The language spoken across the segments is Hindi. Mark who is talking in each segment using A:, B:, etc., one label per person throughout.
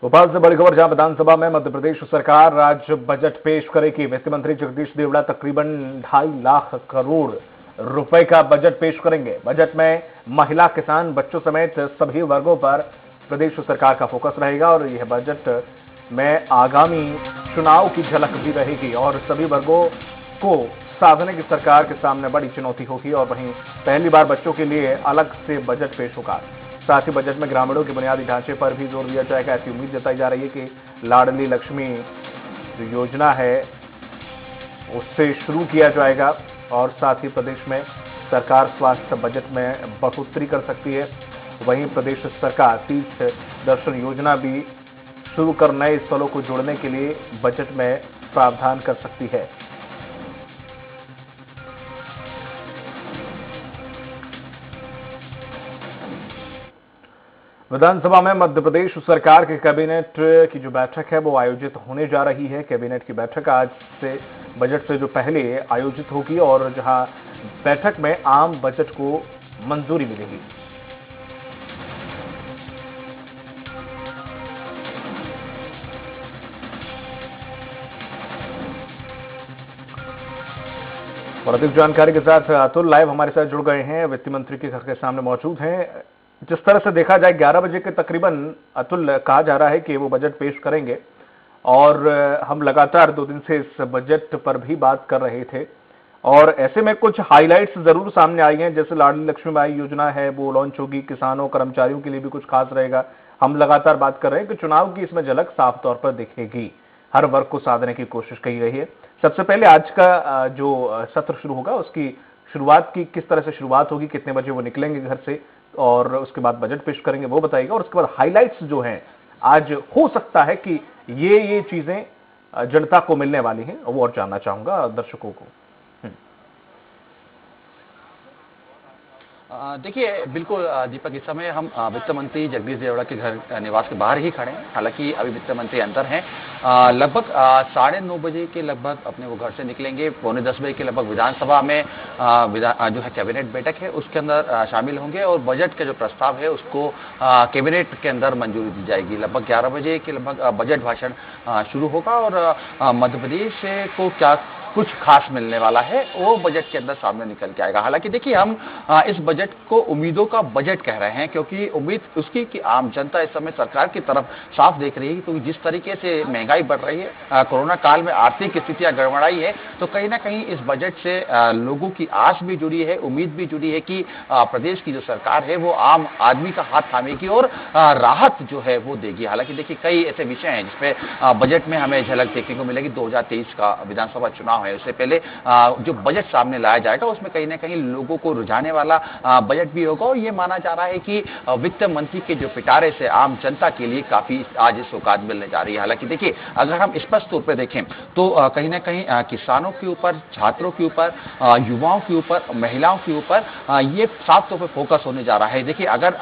A: भोपाल से बड़ी खबर, जहां विधानसभा में मध्य प्रदेश सरकार राज्य बजट पेश करेगी। वित्त मंत्री जगदीश देवड़ा तकरीबन 2.5 लाख करोड़ रुपए का बजट पेश करेंगे। बजट में महिला, किसान, बच्चों समेत सभी वर्गों पर प्रदेश सरकार का फोकस रहेगा और यह बजट में आगामी चुनाव की झलक भी रहेगी और सभी वर्गों को साधने की सरकार के सामने बड़ी चुनौती होगी। और वहीं पहली बार बच्चों के लिए अलग से बजट पेश होगा। साथ ही बजट में ग्रामीणों के बुनियादी ढांचे पर भी जोर दिया जाएगा। ऐसी उम्मीद जताई जा रही है कि लाडली लक्ष्मी जो योजना है उससे शुरू किया जाएगा और साथ ही प्रदेश में सरकार स्वास्थ्य बजट में बढ़ोतरी कर सकती है। वहीं प्रदेश सरकार तीर्थ दर्शन योजना भी शुरू कर नए स्थलों को जोड़ने के लिए बजट में प्रावधान कर सकती है। विधानसभा में मध्य प्रदेश सरकार के कैबिनेट की जो बैठक है वो आयोजित होने जा रही है। कैबिनेट की बैठक आज से बजट से जो पहले आयोजित होगी और जहां बैठक में आम बजट को मंजूरी मिलेगी। और अधिक जानकारी के साथ अतुल लाइव हमारे साथ जुड़ गए हैं, वित्त मंत्री के घर के सामने मौजूद हैं। जिस तरह से देखा जाए 11 बजे के तकरीबन अतुल कहा जा रहा है कि वो बजट पेश करेंगे और हम लगातार 2 दिन से इस बजट पर भी बात कर रहे थे और ऐसे में कुछ हाइलाइट्स जरूर सामने आई हैं। जैसे लाडली लक्ष्मीबाई योजना है वो लॉन्च होगी, किसानों कर्मचारियों के लिए भी कुछ खास रहेगा। हम लगातार बात कर रहे हैं कि चुनाव की इसमें झलक साफ तौर पर दिखेगी, हर वर्ग को साधने की कोशिश की गई है। सबसे पहले आज का जो सत्र शुरू होगा उसकी शुरुआत की किस तरह से शुरुआत होगी, कितने बजे वो निकलेंगे घर से और उसके बाद बजट पेश करेंगे वो बताइएगा। और उसके बाद हाइलाइट्स जो हैं आज हो सकता है कि ये चीजें जनता को मिलने वाली हैं वो और जानना चाहूंगा दर्शकों को।
B: देखिए, बिल्कुल दीपक, इस समय हम वित्त मंत्री जगदीश देवड़ा के घर निवास के बाहर ही खड़े हैं। हालांकि अभी वित्त मंत्री अंदर हैं। लगभग 9:30 बजे के लगभग अपने वो घर से निकलेंगे। 9:45 बजे के लगभग विधानसभा में जो है कैबिनेट बैठक है उसके अंदर शामिल होंगे और बजट का जो प्रस्ताव है उसको कैबिनेट के अंदर मंजूरी दी जाएगी। लगभग 11 बजे के लगभग बजट भाषण शुरू होगा और मध्य प्रदेश को क्या कुछ खास मिलने वाला है वो बजट के अंदर सामने निकल के आएगा। हालांकि देखिए, हम इस बजट को उम्मीदों का बजट कह रहे हैं क्योंकि उम्मीद उसकी कि आम जनता इस समय सरकार की तरफ साफ देख रही है। तो जिस तरीके से महंगाई बढ़ रही है, कोरोना काल में आर्थिक स्थितियां गड़बड़ाई है, तो कहीं ना कहीं इस बजट से लोगों की आस भी जुड़ी है, उम्मीद भी जुड़ी है कि प्रदेश की जो सरकार है वो आम आदमी का हाथ थामेगी और राहत जो है वो देगी। हालांकि देखिए, कई ऐसे विषय हैं जिसपे बजट में हमें झलक देखने को मिलेगी। 2023 का विधानसभा चुनाव है, उससे पहले जो बजट सामने लाया जाएगा उसमें कहीं ना कहीं लोगों को रुझाने वाला बजट भी होगा और ये माना जा रहा है कि वित्त मंत्री के जो पिटारे से आम जनता के लिए काफी आज सौगात मिलने जा रही है। हालांकि देखिए, अगर हम स्पष्ट तौर पर देखें तो कहीं ना कहीं किसानों के ऊपर, छात्रों के ऊपर, युवाओं के ऊपर, महिलाओं के ऊपर ये साफ तौर पर फोकस होने जा रहा है। देखिए, अगर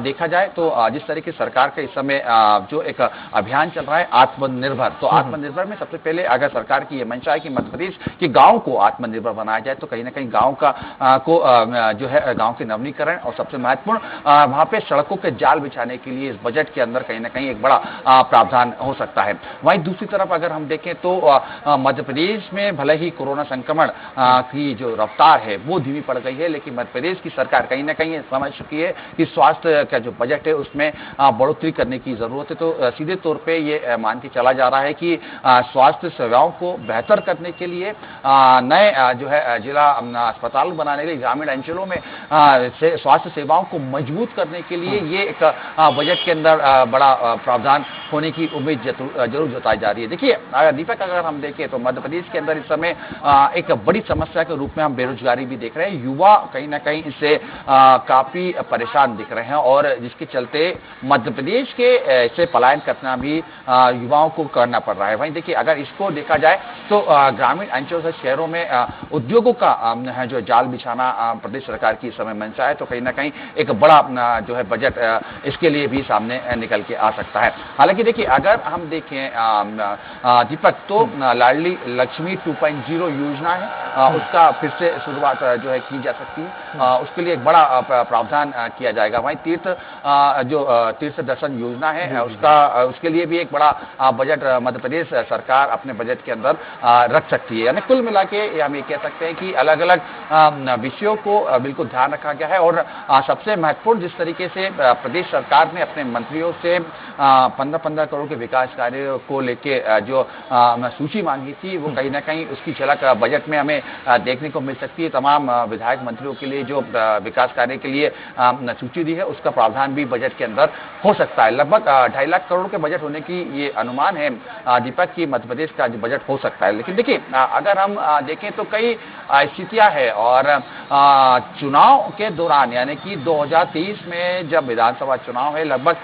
B: देखा जाए तो जिस तरह की सरकार का इस समय जो एक अभियान चल रहा है आत्मनिर्भर, तो आत्मनिर्भर में सबसे पहले अगर सरकार की यह मंशा है कि मध्य प्रदेश कि गांव को आत्मनिर्भर बनाया जाए, तो कहीं ना कहीं गांव का जो है गांव के नवीनीकरण और सबसे महत्वपूर्ण वहां पे सड़कों के जाल बिछाने के लिए इस बजट के अंदर कहीं ना कहीं एक बड़ा प्रावधान हो सकता है। वहीं दूसरी तरफ अगर हम देखें तो मध्य प्रदेश में भले ही कोरोना संक्रमण की जो रफ्तार है वो धीमी पड़ गई है, लेकिन मध्य प्रदेश की सरकार कहीं ना कहीं समझ चुकी है कि स्वास्थ्य का जो बजट है उसमें बढ़ोतरी करने की जरूरत है। तो सीधे तौर पर यह मान के चला जा रहा है कि स्वास्थ्य सेवाओं को बेहतर करने के लिए नए जो है जिला अस्पताल बनाने के लिए, ग्रामीण अंचलों में स्वास्थ्य सेवाओं को मजबूत करने के लिए ये एक बजट के अंदर बड़ा प्रावधान होने की उम्मीद जरूर जताई जा रही है। देखिए दीपक, अगर हम देखें तो मध्य प्रदेश के अंदर इस समय एक बड़ी समस्या के रूप में हम बेरोजगारी भी देख रहे हैं। युवा कहीं ना कहीं इससे काफी परेशान दिख रहे हैं और जिसके चलते मध्य प्रदेश के से पलायन करना भी युवाओं को करना पड़ रहा है। वहीं देखिए, अगर इसको देखा जाए तो ग्रामीण अंचलों से शहरों में उद्योगों का जो जाल बिछाना प्रदेश सरकार की समय मंशा है, तो कहीं ना कहीं एक बड़ा जो है बजट इसके लिए भी सामने निकल के आ सकता है। हालांकि हालांकि देखिए अगर हम देखें दीपक तो लाडली लक्ष्मी 2.0 योजना है, उसका फिर से शुरुआत जो है की जा सकती है। उसके लिए एक बड़ा प्रावधान किया जाएगा। वहीं तीर्थ दर्शन योजना है उसके लिए भी एक बड़ा बजट मध्य प्रदेश सरकार अपने बजट के अंदर रख सकती है। यानी कुल मिला के हम ये कह सकते हैं कि अलग अलग विषयों को बिल्कुल ध्यान रखा गया है। और सबसे महत्वपूर्ण जिस तरीके से प्रदेश सरकार ने अपने मंत्रियों से 15-15 करोड़ के विकास कार्य को लेके जो सूची मांगी थी, वो कहीं ना कहीं उसकी झलक बजट में हमें देखने को मिल सकती है। तमाम विधायक मंत्रियों के लिए जो विकास कार्य के लिए सूची दी है, उसका प्रावधान भी बजट के अंदर हो सकता है। लगभग 2.5 लाख करोड़ के बजट होने की ये अनुमान है दीपक की मध्य प्रदेश का जो बजट हो सकता है। लेकिन देखिए अगर हम देखें तो कई स्थितियां हैं और चुनाव के दौरान यानी कि 2023 में जब विधानसभा चुनाव है, लगभग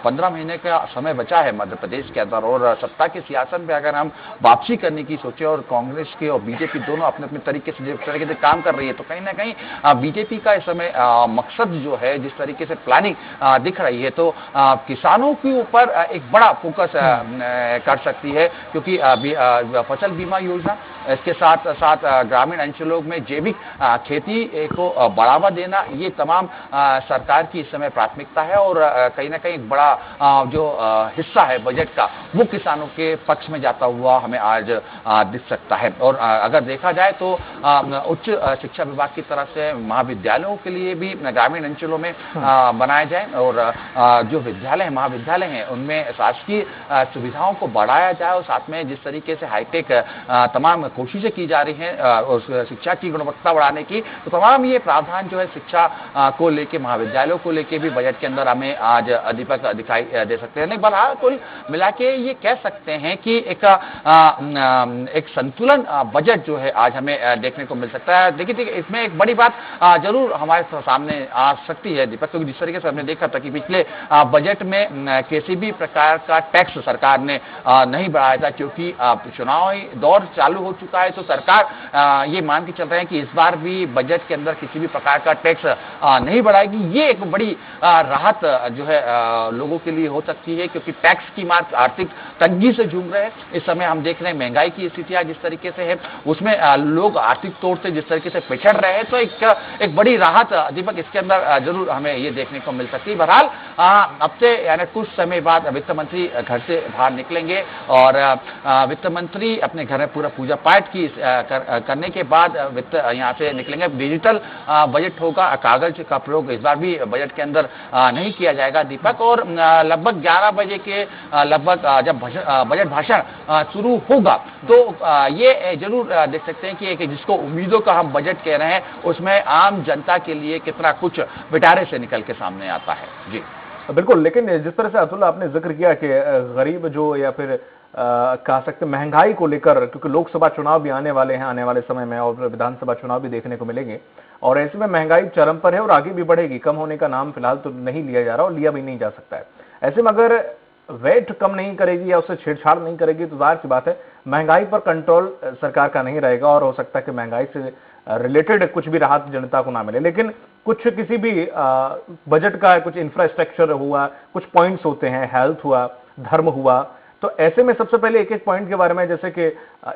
B: 15 महीने का समय बचा है मध्य प्रदेश के अंदर और सत्ता के सियासत में अगर हम वापसी करने की सोचे और कांग्रेस के और बीजेपी दोनों अपने अपने तरीके से काम कर रही है, तो कहीं ना कहीं बीजेपी का इस समय मकसद जो है जिस तरीके से प्लानिंग दिख रही है, तो किसानों के ऊपर एक बड़ा फोकस कर सकती है। क्योंकि फसल बीमा योजना, इसके साथ साथ ग्रामीण अंचलों में जैविक खेती को बढ़ावा देना, ये तमाम सरकार की इस समय प्राथमिकता है। और कहीं ना कहीं एक बड़ा जो हिस्सा है बजट का, वो किसानों के पक्ष में जाता हुआ हमें आज दिख सकता है। और अगर देखा जाए तो उच्च शिक्षा विभाग की तरफ से महाविद्यालयों के लिए भी ग्रामीण अंचलों में बनाए जाए और जो विद्यालय महाविद्यालय हैं उनमें शासकीय सुविधाओं को बढ़ाया जाए और साथ में जिस तरीके से हाईटेक तमाम कोशिशें की जा रही हैं उस शिक्षा की गुणवत्ता बढ़ाने की, तो तमाम ये प्रावधान जो है शिक्षा को लेके महाविद्यालयों को लेके भी बजट के अंदर हमें आज दीपक दिखाई दे सकते हैं। बहरहाल कुल मिला के ये कह सकते हैं कि एक संतुलन बजट जो है आज हमें देखने को मिल सकता है। देखिए इसमें एक बड़ी बात जरूर हमारे सामने आ सकती है दीपक, क्योंकि जिस तरीके से हमने देखा था कि पिछले बजट में किसी भी प्रकार का टैक्स सरकार ने नहीं बढ़ाया था, क्योंकि चुनावी दौर चालू हो चुका है। तो सरकार ये मान के चल रहे हैं कि इस बार भी बजट के अंदर किसी भी प्रकार का टैक्स नहीं बढ़ाएगी। ये एक बड़ी राहत जो है लोगों के लिए हो सकती है, क्योंकि टैक्स की मार आर्थिक तंगी से जूझ रहे हैं। इस समय हम देख रहे हैं महंगाई की स्थितियां जिस तरीके से है, उसमें लोग आर्थिक तौर से जिस तरीके से पिछड़ रहे हैं, तो एक बड़ी राहत दीपक इसके अंदर जरूर हमें ये देखने को मिल सकती है। बहरहाल अब से यानी कुछ समय बाद वित्त मंत्री घर से बाहर निकलेंगे और वित्त मंत्री अपने घर में पूरा पूजा पाठ की करने के बाद वित्त यहाँ से निकलेंगे। डिजिटल बजट होगा, कागज का प्रयोग इस बार भी बजट के अंदर नहीं किया जाएगा दीपक। और लगभग 11 बजे के लगभग जब बजट भाषण शुरू होगा, तो ये जरूर देख सकते हैं कि एक जिसको उम्मीदों का हम बजट कह रहे हैं, उसमें आम जनता के लिए कितना कुछ पिटारे से निकल के सामने आता है। जी
A: बिल्कुल, लेकिन जिस तरह से अतुल्ला आपने जिक्र किया कि गरीब जो या फिर कह सकते महंगाई को लेकर, क्योंकि लोकसभा चुनाव भी आने वाले हैं आने वाले समय में और विधानसभा चुनाव भी देखने को मिलेंगे, और ऐसे में महंगाई चरम पर है और आगे भी बढ़ेगी। कम होने का नाम फिलहाल तो नहीं लिया जा रहा और लिया भी नहीं जा सकता है। ऐसे में अगर वेट कम नहीं करेगी या उससे छेड़छाड़ नहीं करेगी तो जाहिर सी बात है महंगाई पर कंट्रोल सरकार का नहीं रहेगा और हो सकता है कि महंगाई से रिलेटेड कुछ भी राहत जनता को ना मिले। लेकिन कुछ किसी भी बजट का कुछ इंफ्रास्ट्रक्चर हुआ, कुछ पॉइंट्स होते हैं, हेल्थ हुआ, धर्म हुआ, तो ऐसे में सबसे पहले एक एक पॉइंट के बारे में, जैसे कि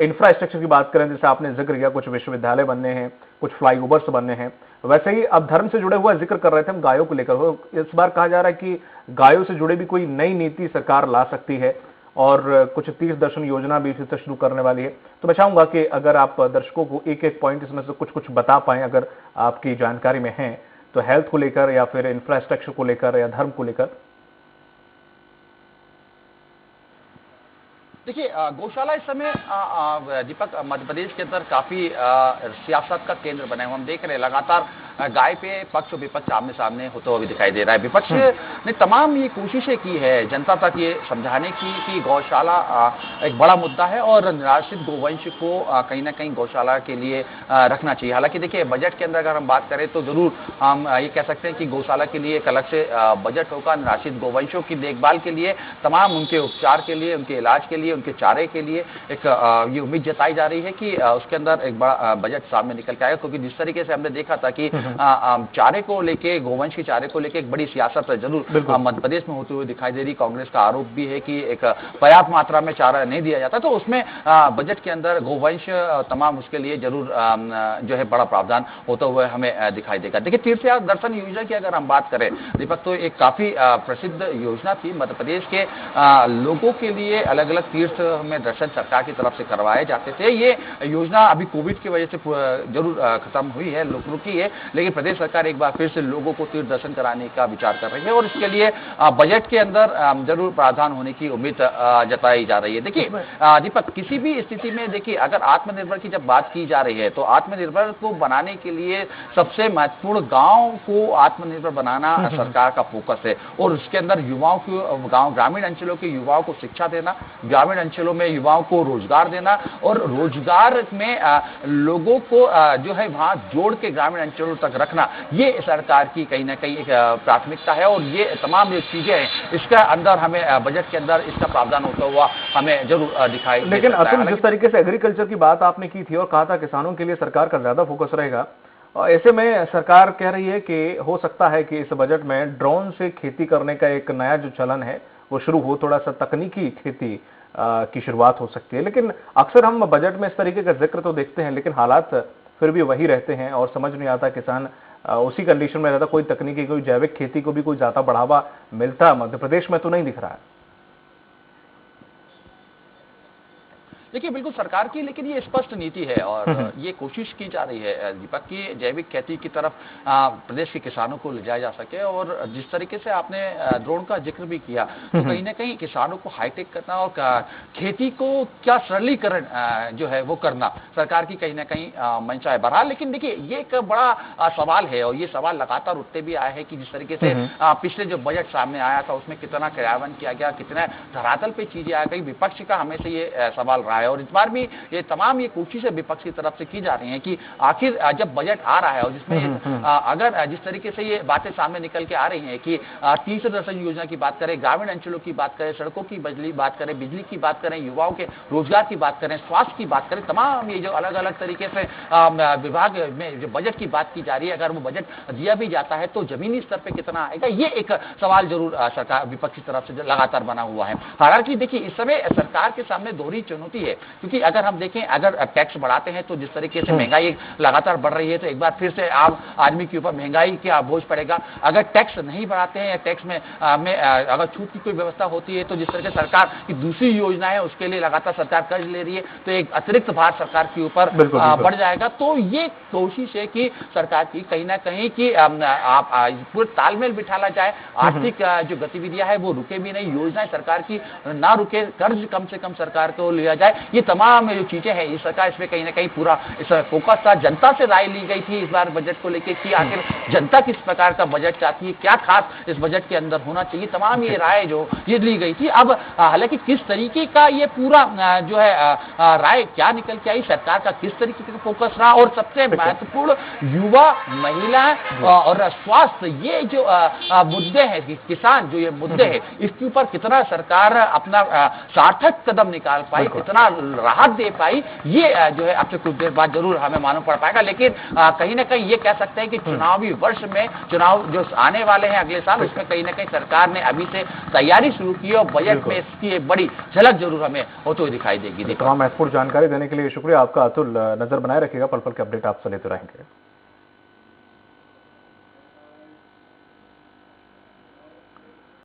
A: इंफ्रास्ट्रक्चर की बात करें, जैसे आपने जिक्र किया कुछ विश्वविद्यालय बनने हैं, कुछ फ्लाईओवर्स बनने हैं, वैसे ही अब धर्म से जुड़े हुआ जिक्र कर रहे थे हम गायों को लेकर। इस बार कहा जा रहा है कि गायों से जुड़े भी कोई नई नीति सरकार ला सकती है और कुछ तीर्थ दर्शन योजना भी फिर से शुरू करने वाली है। तो मैं चाहूंगा कि अगर आप दर्शकों को एक एक पॉइंट इसमें से कुछ कुछ बता पाएं, अगर आपकी जानकारी में है तो, हेल्थ को लेकर या फिर इंफ्रास्ट्रक्चर को लेकर या धर्म को लेकर।
B: देखिए गौशाला इस समय दीपक मध्य प्रदेश के अंदर काफी सियासत का केंद्र बने हुए हम देख रहे हैं। लगातार गाय पे पक्ष और विपक्ष आमने सामने होते हुए भी दिखाई दे रहा है। विपक्ष ने तमाम ये कोशिशें की है जनता तक ये समझाने की कि गौशाला एक बड़ा मुद्दा है और निराश्रित गोवंश को कहीं ना कहीं गौशाला के लिए रखना चाहिए। हालांकि देखिए बजट के अंदर अगर हम बात करें तो जरूर हम ये कह सकते हैं कि गौशाला के लिए एक अलग से बजट होगा। निराश्रित गोवंशों की देखभाल के लिए, तमाम उनके उपचार के लिए, उनके इलाज के लिए, उनके चारे के लिए एक ये उम्मीद जताई जा रही है कि उसके अंदर एक बड़ा बजट सामने निकल के आएगा। क्योंकि जिस तरीके से हमने देखा था कि चारे को लेके, गोवंश के चारे को लेके एक बड़ी सियासत जरूर मध्य प्रदेश में होते हुए दिखाई दे रही। कांग्रेस का आरोप भी है कि एक पर्याप्त मात्रा में चारा नहीं दिया जाता, तो उसमें बजट के अंदर गोवंश तमाम उसके लिए जरूर जो है बड़ा प्रावधान होता हुआ हमें दिखाई देगा। देखिए, तीर्थ दर्शन योजना की अगर हम बात करें दीपक, तो एक काफी प्रसिद्ध योजना थी। मध्य प्रदेश के लोगों के लिए अलग अलग तीर्थ में दर्शन सरकार की तरफ से करवाए जाते थे। ये योजना अभी कोविड की वजह से जरूर खत्म हुई है, रुकी है, लेकिन प्रदेश सरकार एक बार फिर से लोगों को तीर्थ दर्शन कराने का विचार कर रही है और इसके लिए बजट के अंदर जरूर प्रावधान होने की उम्मीद जताई जा रही है। देखिए दीपक, किसी भी स्थिति में देखिए, अगर आत्मनिर्भर की जब बात की जा रही है तो आत्मनिर्भर को बनाने के लिए सबसे महत्वपूर्ण गांव को आत्मनिर्भर बनाना सरकार का फोकस है और उसके अंदर युवाओं को, गांव ग्रामीण अंचलों के युवाओं को शिक्षा देना, ग्रामीण अंचलों में युवाओं को रोजगार देना और रोजगार में लोगों को जो है वहां जोड़ के ग्रामीण अंचलों तक रखना, ये सरकार की कहीं ना कहीं एक प्राथमिकता है और ये तमाम जो चीजें हैं इसका अंदर हमें बजट के अंदर इसका प्रावधान होता हुआ हमें जरूर दिखाई।
A: लेकिन अतुल, जिस तरीके से एग्रीकल्चर की बात आपने की थी और कहा था किसानों के लिए सरकार का ज्यादा फोकस रहेगा, और ऐसे में सरकार कह रही है कि हो सकता है कि इस बजट में ड्रोन से खेती करने का एक नया जो चलन है वो शुरू हो, थोड़ा सा तकनीकी खेती की शुरुआत हो सकती है। लेकिन अक्सर हम बजट में इस तरीके का जिक्र तो देखते हैं, लेकिन हालात फिर भी वही रहते हैं और समझ नहीं आता किसान उसी कंडीशन में रहता। कोई तकनीकी, कोई जैविक खेती को भी कोई ज्यादा बढ़ावा मिलता मध्य प्रदेश में तो नहीं दिख रहा है।
B: देखिए, बिल्कुल सरकार की लेकिन ये स्पष्ट नीति है और ये कोशिश की जा रही है दीपक की जैविक खेती की तरफ प्रदेश के किसानों को ले जाया जा सके। और जिस तरीके से आपने ड्रोन का जिक्र भी किया, तो कहीं ना कहीं किसानों को हाईटेक करना और खेती को क्या सरलीकरण जो है वो करना सरकार की कहीं ना कहीं मंशा है। बहरहाल लेकिन देखिए, ये एक बड़ा सवाल है और ये सवाल लगातार उठते भी आए हैं कि जिस तरीके से पिछले जो बजट सामने आया था उसमें कितना क्रियान्वयन किया गया, कितना धरातल पे चीजें आ गई, विपक्ष का हमेशा ये सवाल रहा है और इस बार भी ये तमाम ये कोशिशें विपक्ष की तरफ से की जा रही हैं कि आखिर जब बजट आ रहा है और जिसमें अगर जिस तरीके से ये बातें सामने निकल के आ रही हैं कि तीर्थ दर्शन योजना की बात करें, ग्रामीण अंचलों की बात करें, सड़कों की बात करें, बिजली की बात करें, युवाओं के रोजगार की बात करें, स्वास्थ्य की बात करें, तमाम ये जो अलग अलग तरीके से विभाग में जो बजट की बात की जा रही है, अगर वो बजट दिया भी जाता है तो जमीनी स्तर पर कितना आएगा, ये एक सवाल जरूर सरकार विपक्ष की तरफ से लगातार बना हुआ है। हालांकि देखिए, इस समय सरकार के सामने दोहरी चुनौती है, क्योंकि अगर हम देखें, अगर टैक्स बढ़ाते हैं तो जिस तरीके से महंगाई लगातार बढ़ रही है तो एक बार फिर से आम आदमी के ऊपर महंगाई का बोझ पड़ेगा। अगर टैक्स नहीं बढ़ाते हैं या टैक्स में अगर छूट की कोई व्यवस्था होती है तो जिस तरह से सरकार की दूसरी योजना है उसके लिए लगातार सरकार कर्ज ले रही है तो एक अतिरिक्त भार सरकार के ऊपर बढ़ जाएगा। तो ये कोशिश है कि सरकार की कहीं ना कहीं कि आप पूरे तालमेल बिठाला जाए, आर्थिक जो गतिविधियां है वो रुके भी नहीं, योजनाएं सरकार की ना रुके, कर्ज कम से कम सरकार को लिया जाए, ये तमाम जो चीजें हैं ये सरकार इसमें कहीं ना कहीं पूरा इस फोकस था। जनता से राय ली गई थी इस बार बजट को लेकर कि आखिर जनता किस प्रकार का बजट चाहती है, क्या खास इस बजट के अंदर होना चाहिए, तमाम ये राय जो ये ली गई थी। अब हालांकि किस तरीके का ये पूरा जो है राय क्या निकल के आई, सरकार का किस तरीके का फोकस रहा और सबसे महत्वपूर्ण युवा, महिला और स्वास्थ्य, ये जो मुद्दे हैं, किसान जो ये मुद्दे हैं, इसके ऊपर कितना सरकार अपना सार्थक कदम निकाल पाई, कितना राहत दे पाई, ये जो है अब से कुछ देर बाद जरूर हमें मालूम पड़ पाएगा। लेकिन कहीं ना कहीं ये कह सकते हैं कि चुनावी वर्ष में, चुनाव जो आने वाले हैं अगले साल, उसमें कहीं ना कहीं सरकार ने अभी से तैयारी शुरू की और बजट में इसकी एक बड़ी झलक जरूर हमें होते हुए दिखाई देगी।
A: तमाम महत्वपूर्ण जानकारी देने के लिए शुक्रिया आपका अतुल। नजर बनाए रखिएगा, पल पल के अपडेट आपसे लेते रहेंगे।